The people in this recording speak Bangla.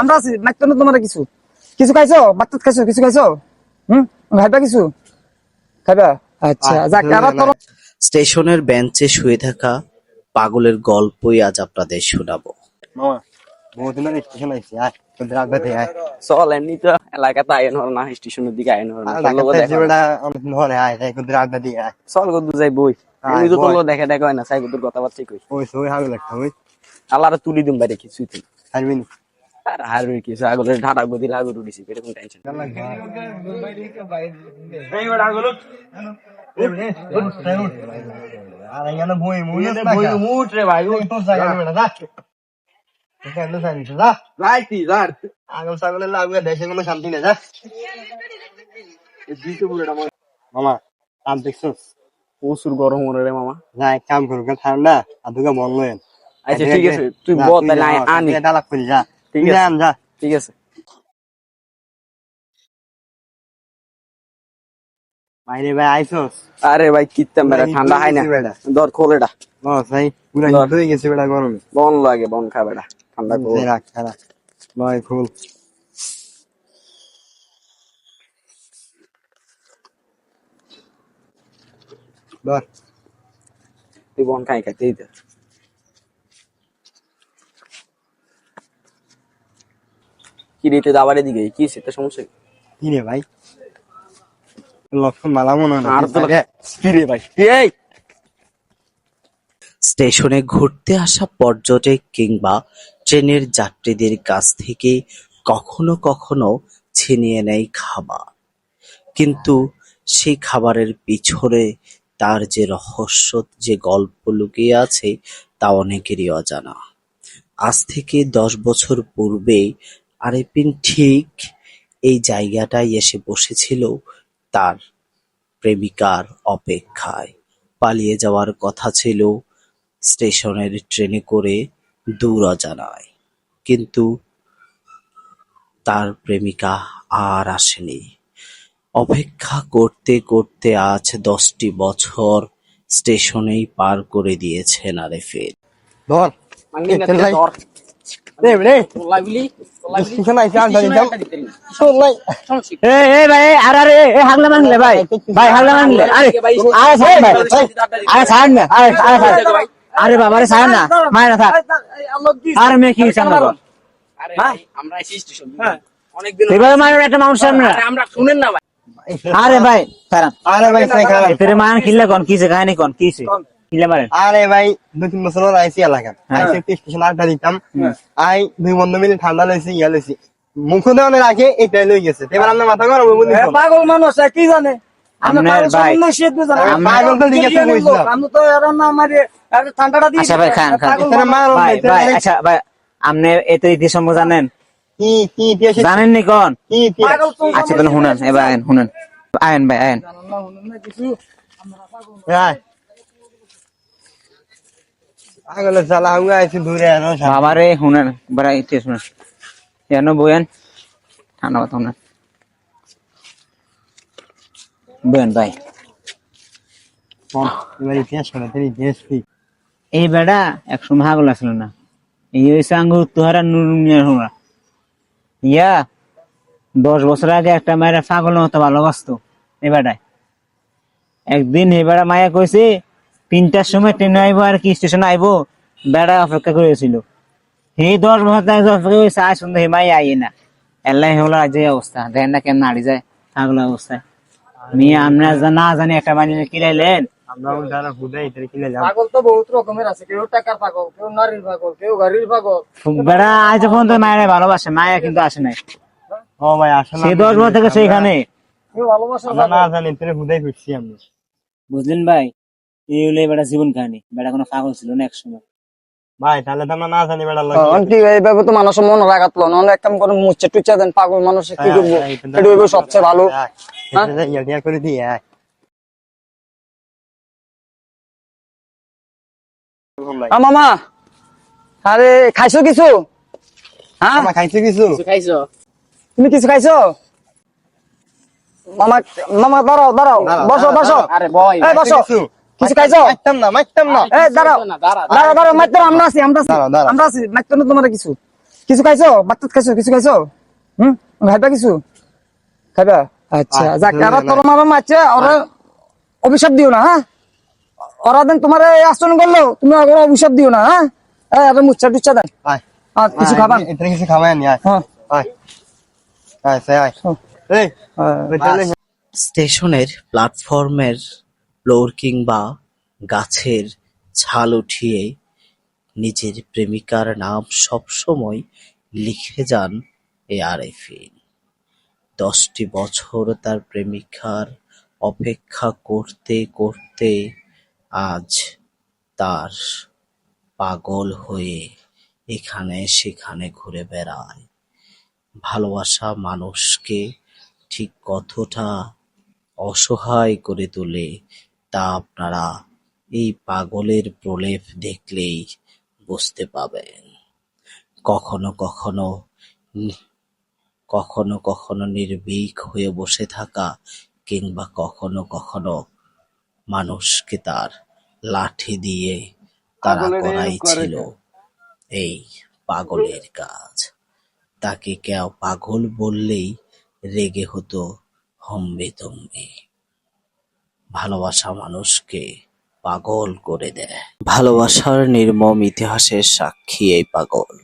আমরা আছি মাইতো না তোমার কিছু কিছু খাইছো ভাত খাইছো কিছু খাইছো খাইবা কিছু খাইবা আচ্ছা যাক আবার তোর স্টেশনের বেঞ্চে শুয়ে থাকা পাগলের গল্পই আজ আপনাদের শোনাবো। চল এমনি তো এলাকাতে আইন হল না, স্টেশনের দিকে আইন হল না, চল কত যাই বই এমনি তো তোর দেখে দেখা হয় না, সাই কত কথাবার্তা কই আল্লাহ তুলি দিম বাইরে কিছুই তুই আর হারবে কিছু আগলে ঢাটা গদি লাগু দিছি পেটে কোন টেনশন আগল ছাগলের লাগবে দেশে কোনো শান্তি নেই যা মামা কাম দেখছো প্রচুর গরম হলো রে মামা। না এক কাম করো ঠান্ডা আর দুটো মন লয়েন আচ্ছা ঠিক আছে তুই বল তাহলে আনি ডালাক করি যা ঠিক আছে যা ঠিক আছে বাইরে ভাই আইসোস আরে ভাই কিত্তাম বেড়া ঠান্ডা হয় না ধর খোলেটা ভাই পুরো হয়ে গেছে বেড়া গরমে বন লাগে বন খা বেড়া ঠান্ডা খোল রাখ খারাপ ভাই খুল ধর তুই বন খাই খাইতেই দে কি রেতে দাবারের দিকে কি সেটা সমস্যা কি রে ভাই লক্ষণ মালা মনে আর তো কি রে ভাই এই স্টেশনে ঘুরতে আসা পর্যটক কিংবা ট্রেনের যাত্রীদের কাছ থেকে কখনো কখনো ছিনিয়ে নেয় খাবার, কিন্তু সেই খাবারের পিছনে তার যে রহস্য, যে গল্প লুকিয়ে আছে তা অনেকেরই অজানা। আজ থেকে 10 বছর পূর্বে আরেফিন ঠিক এই জায়গাটায় এসে বসেছিল তার প্রেমিকার অপেক্ষায়। পালিয়ে যাওয়ার কথা ছিল স্টেশনের ট্রেনে করে দূর অজানায়, কিন্তু তার প্রেমিকা আর আসেনি। অপেক্ষা করতে করতে আজ 10টি বছর স্টেশনেই পার করে দিয়েছেন আরেফিন। ধর মাঙ্গি না ধর রে রে লাইভলি স্টেশন আইছে আর ধরি যাও এই ভাই আরে এই হাগলা মানলে ভাই ভাই হাগলা মানলে আরে আরে ছাড় ভাই আরে ছাড় না আরে বাবা রে ছাড় না মায়ের না থাক আরে মে কি সামনে আরে ভাই আমরা স্টেশন অনেক দিন এবারে মায়ের একটা মানুষ সামনে আমরা শুনেন না ভাই আরে ভাই ছাড়া আরে ভাই সাই খারাপ তেরে মান খিল্লা কোন কিছে কাহিনী কোন কিছে খিল্লা মারেন আরে ভাই 2-3 বছর আইছি এলাকা আইছি স্টেশন আড্ডা দিতাম আই 2 বন্ধু মিলে ঠান্ডা লইছি ইয়া লইছি মুখ দেওয়ানোর আগে এটাই লই গেছে এবার আমরা মাথা গরম বলি পাগল মানুষ কি জানে আপনার ভাই পাগল তো দিকে কইছিলাম আমি তো এর না মারি ঠান্ডাটা দিয়ে আচ্ছা ভাই খান ভাই আচ্ছা ভাই আপনি এত ইতিহাস সম্পর্কে জানেন কি কি ইতিহাস জানেন নি কোন কি আচ্ছা তাহলে শুনেন এবার আয়েন শুনেন আয়েন ভাই আয়েন পাগলের জ্বালা হুয়া আইছি দূরে আনো বাবারে শুনেন বড় ইতিহাস শুনেন জানো বয়ান ঠান্ডা কথা শুনেন বয়ান ভাই এবার ইতিহাস শুনে তুমি ইতিহাস কি এই বেড়া একসময় হাগল আসলো না এই হয়েছে আঙ্গুর তোহারা নুরুমিয়া শোনা ইয়া 10 বছর আগে একটা মায়ের পাগল মতো ভালোবাসতো এই বেড়ায় একদিন এই বেড়া মায়া কইছে 3টার সময় ট্রেনে আইবো আর কি স্টেশনে আইবো বেড়া অপেক্ষা করেছিল এই 10 বছর আগে অপেক্ষা করেছে আজ সন্ধ্যা মাই আইয়ে না এলাই হলো আজ এই অবস্থা দেখেন না কেমন নাড়ি যায় পাগল অবস্থায় মেয়ে আমরা না জানি একটা বানিয়ে কিরাইলেন আমরা যারা হুদাই ইতরে কিলে যাব পাগল তো বহুত রকমের আছে কেউ টাকার পাগল কেউ নারীর পাগল কেউ গাড়ির পাগল বেড়া আজ পর্যন্ত মায়ের ভালোবাসে মায়া কিন্তু আসে নাই ও ভাই আসলে সেই 10 বছর থেকে সেইখানে কেউ ভালোবাসা না জানি ইতরে হুদাই খুঁজছি আমি বুঝলেন ভাই এই হলো বেড়া জীবন কাহিনী বেড়া কোনো পাগল ছিল না একসময় ভাই তাহলে তো আমরা না জানি বেড়া লাগে আন্টি এইভাবে তো মানুষের মন রাখাতলো না এক কাম করে মুচ্ছে টুচা দেন পাগল মানুষে কি করবো এটা হইবো সবচেয়ে ভালো ইয়া করে দিয়ে মামা আরে খাইছো কিছু হ্যাঁ আমরা খাইছি কিছু খাইছো তুমি কিছু খাইছো মামা মামা দাঁড়াও দাঁড়াও বসো বসো আরে বয় এই বসো কিছু খাইছো মাইতাম না এই দাঁড়াও দাঁড়া দাঁড়াও দাঁড়াও মাইতো আমরা আছি আমরা আছি দাঁড়াও, দাঁড়াও। আমরা আছি মাইতো না তোমার কিছু কিছু খাইছো? ভাত খাইছো? কিছু খাইছো? খাইবা কিছু? খাইবা? আচ্ছা যাক, আর তোর মামা মারছে, ওরা অভিশাপ দিও না, হ্যাঁ? ওরা দেন তোমার এই আচরণ করলো, তুমি ওরা অভিশাপ দিও না, হ্যাঁ? মুচ্ছা টুচ্ছা দেন, আয় আর কিছু খাবান। এখানে কিছু খাওয়াই আনি, আয় হ্যাঁ আয় আয় সে আয় এই স্টেশনের প্ল্যাটফর্মের ফ্লোর কিংবা গাছের ছাল উঠিয়ে নিজের প্রেমিকার নাম সবসময় লিখে যান এই আরেফিন। 10টি বছর তার প্রেমিকার অপেক্ষা করতে করতে আজ তার পাগল হয়ে এখানে সেখানে ঘুরে বেড়ায়। ভালোবাসা মানুষকে ঠিক কতটা অসহায় করে তোলে তা আপনারা এই পাগলের প্রলেপ দেখলেই বুঝতে পাবেন। কখনো কখনো কখনো কখনো নির্ভীক হয়ে বসে থাকা কিংবা কখনো কখনো মানুষকে তার লাঠি দিয়ে তাড়া করাই ছিল এই পাগলের কাজ। তাকে কেউ পাগল বললেই রেগে হতো হম্বে-তম্বে। ভালোবাসা মানুষকে পাগল করে দেয়। ভালোবাসার নির্মম ইতিহাসের সাক্ষী এই পাগল।